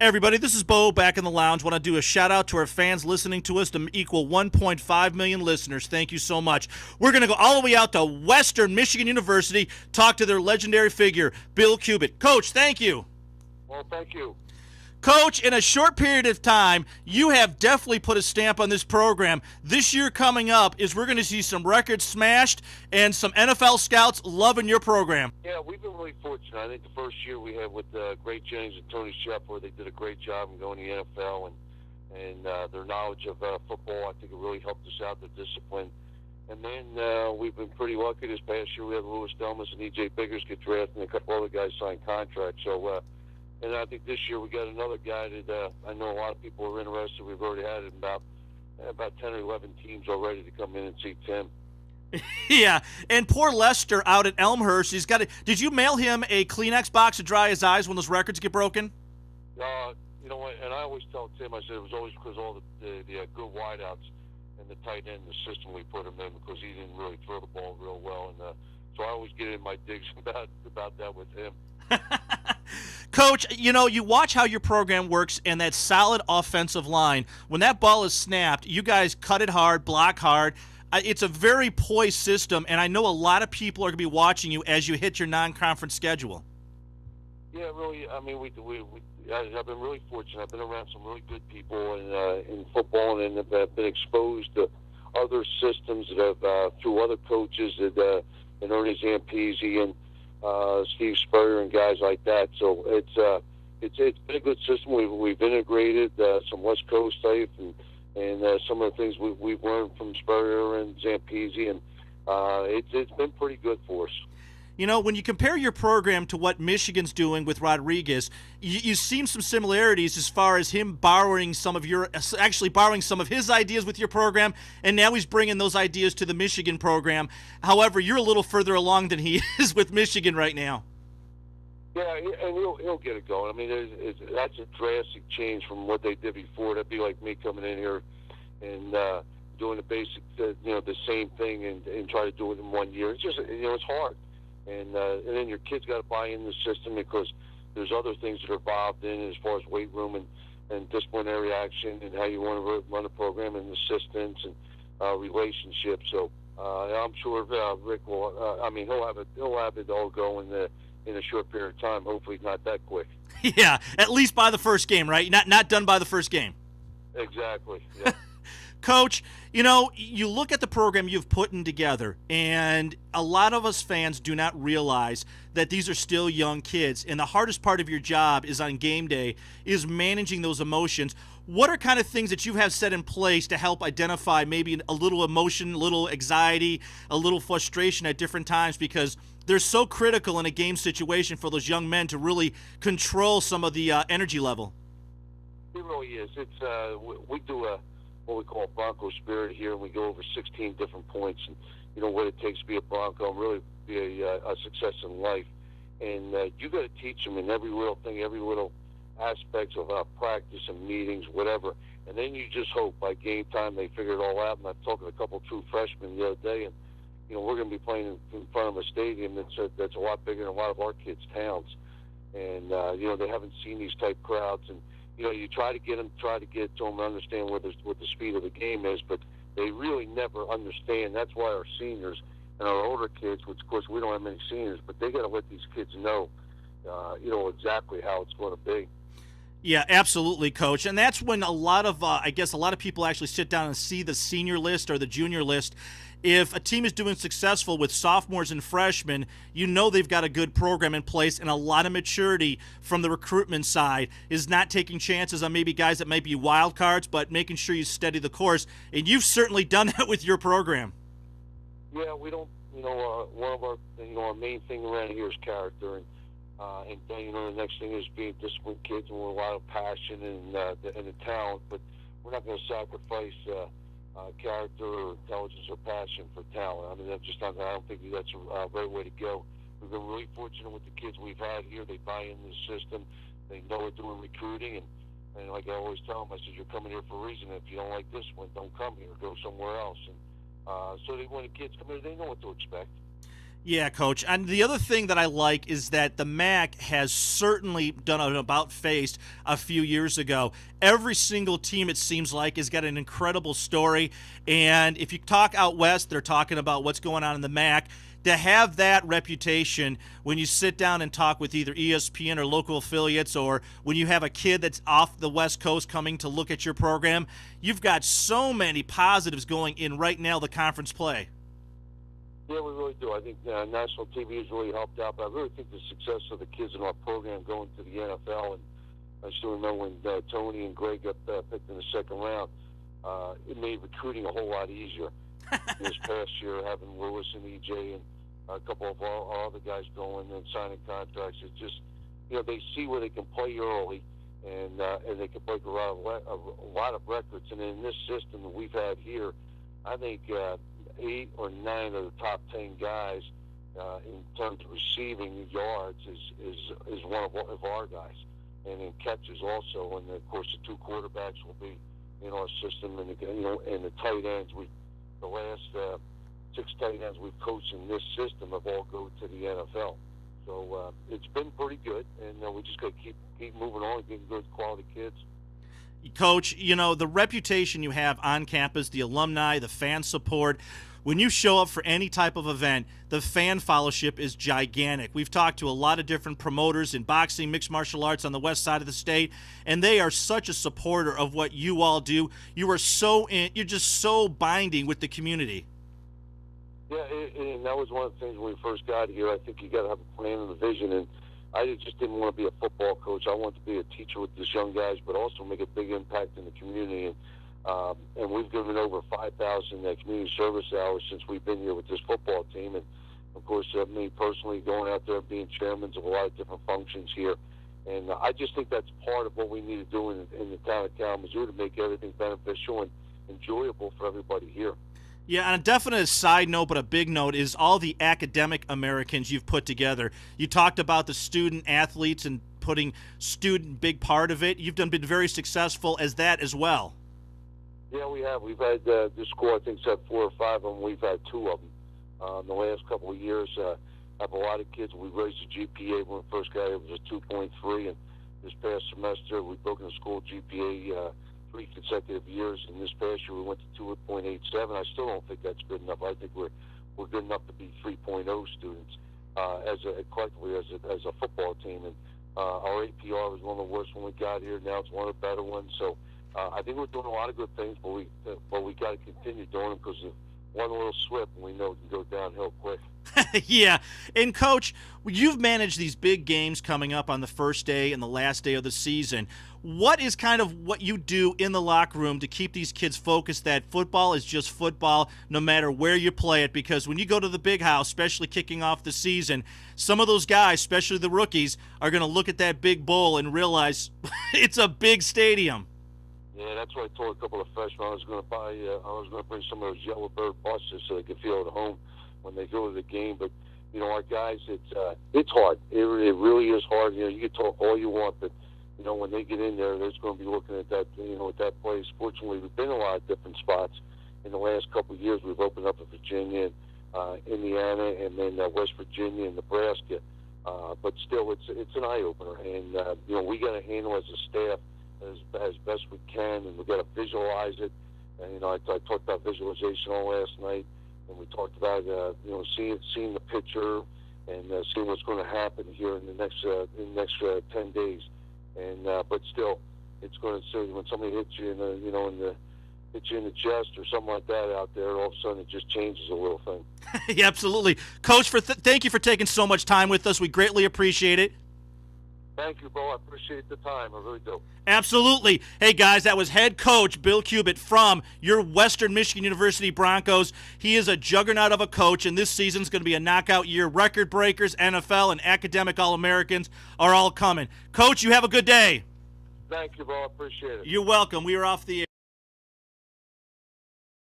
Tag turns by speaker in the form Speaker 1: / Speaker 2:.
Speaker 1: Hey everybody, this is Bo back in the lounge. Want to do a shout out to our fans listening to us to equal 1.5 million listeners. Thank you so much. We're going to go all the way out to Western Michigan University, talk to their legendary figure, Bill Cubit. Coach, thank you.
Speaker 2: Well, thank you.
Speaker 1: Coach, in a short period of time, you have definitely put a stamp on this program. This year coming up is we're going to see some records smashed and some NFL scouts loving your program.
Speaker 2: Yeah, we've been really fortunate. I think the first year we had with Great Jennings and Tony Shepard, they did a great job in going to the NFL, and their knowledge of football, I think it really helped us out, the discipline. And then we've been pretty lucky this past year. We had Louis Delmas and E.J. Biggers get drafted, and a couple other guys signed contracts. So, and I think this year we got another guy that I know a lot of people are interested. We've already had about 10 or 11 teams already to come in and see Tim.
Speaker 1: Yeah, and poor Lester out at Elmhurst. He's got. Did you mail him a Kleenex box to dry his eyes when those records get broken?
Speaker 2: You know what? And I always tell Tim, I said it was always because all the good wideouts and the tight end, the system we put him in, because he didn't really throw the ball real well, and so I always get in my digs about that with him.
Speaker 1: Coach, you watch how your program works and that solid offensive line. When that ball is snapped, you guys cut it hard, block hard. It's a very poised system, and I know a lot of people are going to be watching you as you hit your non-conference schedule.
Speaker 2: Yeah, really. I mean, I've been really fortunate. I've been around some really good people in football, and have been exposed to other systems that have through other coaches that and Ernie Zampese and Steve Spurrier and guys like that. So it's been a good system. We've integrated some West Coast type and some of the things we've learned from Spurrier and Zampese, and it's been pretty good for us.
Speaker 1: When you compare your program to what Michigan's doing with Rodriguez, you seen some similarities as far as him borrowing some of his ideas with your program, and now he's bringing those ideas to the Michigan program. However, you're a little further along than he is with Michigan right now.
Speaker 2: Yeah, and he'll get it going. I mean, that's a drastic change from what they did before. That'd be like me coming in here and doing the basic, the same thing and try to do it in 1 year. It's just, it's hard. And then your kids got to buy in the system, because there's other things that are involved in as far as weight room and disciplinary action and how you want to run a program and assistance and relationships. So I'm sure Rick will. He'll have it all going in a short period of time. Hopefully, not that quick.
Speaker 1: Yeah, at least by the first game, right? Not done by the first game.
Speaker 2: Exactly. Yeah.
Speaker 1: Coach, you look at the program you've put in together, and a lot of us fans do not realize that these are still young kids, and the hardest part of your job is on game day, is managing those emotions. What are kind of things that you have set in place to help identify maybe a little emotion, a little anxiety, a little frustration at different times, because they're so critical in a game situation for those young men to really control some of the energy level?
Speaker 2: It really is. It's we do what we call Bronco spirit here, and we go over 16 different points, and what it takes to be a Bronco and really be a success in life. And you got to teach them in every little thing, every little aspects of practice and meetings, whatever. And then you just hope by game time they figure it all out. And I've talked to a couple of true freshmen the other day, and we're going to be playing in front of a stadium that's a lot bigger than a lot of our kids' towns. And they haven't seen these type crowds, and you try to get them to understand what the speed of the game is, but they really never understand. That's why our seniors and our older kids, which of course we don't have many seniors, but they got to let these kids know, exactly how it's going to be.
Speaker 1: Yeah, absolutely, Coach. And that's when a lot of people actually sit down and see the senior list or the junior list. If a team is doing successful with sophomores and freshmen, they've got a good program in place, and a lot of maturity from the recruitment side is not taking chances on maybe guys that might be wild cards, but making sure you steady the course. And you've certainly done that with your program.
Speaker 2: Yeah, we don't. One of our main thing around here is character, and the next thing is being disciplined kids and with a lot of passion and the talent. But we're not going to sacrifice character or intelligence or passion for talent. I mean, I don't think that's a right way to go. We've been really fortunate with the kids we've had here. They buy into the system. They know we're doing recruiting, and like I always tell them, I said, you're coming here for a reason. If you don't like this one, don't come here. Go somewhere else. And so when the kids come here, they know what to expect.
Speaker 1: Yeah, Coach. And the other thing that I like is that the MAC has certainly done an about-face a few years ago. Every single team, it seems like, has got an incredible story. And if you talk out west, they're talking about what's going on in the MAC. To have that reputation when you sit down and talk with either ESPN or local affiliates, or when you have a kid that's off the West Coast coming to look at your program, you've got so many positives going in right now, the conference play.
Speaker 2: Yeah, we really do. I think national TV has really helped out, but I really think the success of the kids in our program going to the NFL, and I still remember when Tony and Greg got picked in the second round, it made recruiting a whole lot easier. This past year, having Lewis and EJ and a couple of our other guys going and signing contracts, it's just, they see where they can play early, and they can break a lot of records. And in this system that we've had here, I think 8 or 9 of the top 10 guys in terms of receiving yards is one of our guys, and in catches also. And of course, the 2 quarterbacks will be in our system, and and the tight ends. The last 6 tight ends we've coached in this system have all go to the NFL. So it's been pretty good, and we just got to keep moving on, getting good quality kids.
Speaker 1: Coach, the reputation you have on campus, the alumni, the fan support, when you show up for any type of event, the fan fellowship is gigantic. We've talked to a lot of different promoters in boxing, mixed martial arts on the west side of the state, and they are such a supporter of what you all do. You're just so binding with the community.
Speaker 2: Yeah, and that was one of the things when we first got here. I think you got to have a plan and a vision, and I just didn't want to be a football coach. I wanted to be a teacher with these young guys, but also make a big impact in the community. And we've given over 5,000 community service hours since we've been here with this football team. And, of course, me personally going out there and being chairman of a lot of different functions here. And I just think that's part of what we need to do in the town of Kalamazoo to make everything beneficial and enjoyable for everybody here.
Speaker 1: Yeah, on a definite side note, but a big note, is all the academic Americans you've put together. You talked about the student athletes and putting student big part of it. You've been very successful as that as well.
Speaker 2: Yeah, we have. We've had this school, I think, said 4 or 5 of them. We've had 2 of them in the last couple of years. Have a lot of kids. We raised the GPA when we first got here. It was a 2.3, and this past semester we've broken the school GPA 3 consecutive years, and this past year we went to 2.87. I still don't think that's good enough. I think we're good enough to be 3.0 students collectively as a football team. And our APR was one of the worst when we got here. Now it's one of the better ones. So I think we're doing a lot of good things, but we got to continue doing them, because if one little slip, we know it can go downhill quick.
Speaker 1: Yeah. And, Coach, you've managed these big games coming up on the first day and the last day of the season. What is kind of what you do in the locker room to keep these kids focused that football is just football no matter where you play it? Because when you go to the big house, especially kicking off the season, some of those guys, especially the rookies, are going to look at that big bowl and realize it's a big stadium.
Speaker 2: Yeah, that's what I told a couple of freshmen. I was going to bring some of those Yellowbird buses so they could feel at home when they go to the game. But our guys, it's hard. It really is hard. You can talk all you want, but when they get in there, they're just going to be looking at that, at that place. Fortunately, we've been in a lot of different spots in the last couple of years. We've opened up in Virginia, and Indiana, and then West Virginia and Nebraska. But still, it's an eye opener, and we got to handle as a staff as best we can, and we got to visualize it. And I talked about visualization all last night, and we talked about seeing the picture and seeing what's going to happen here in the next 10 days. And but still, it's going to say when somebody hits you hits you in the chest or something like that out there, all of a sudden it just changes a little thing.
Speaker 1: Yeah, absolutely, Coach. Thank you for taking so much time with us. We greatly appreciate it.
Speaker 2: Thank you, Bo. I appreciate the time. I really do.
Speaker 1: Absolutely. Hey, guys, that was head coach Bill Cubit from your Western Michigan University Broncos. He is a juggernaut of a coach, and this season's going to be a knockout year. Record breakers, NFL, and academic All-Americans are all coming. Coach, you have a good day.
Speaker 2: Thank you, Bo. I appreciate it.
Speaker 1: You're welcome. We are off the air.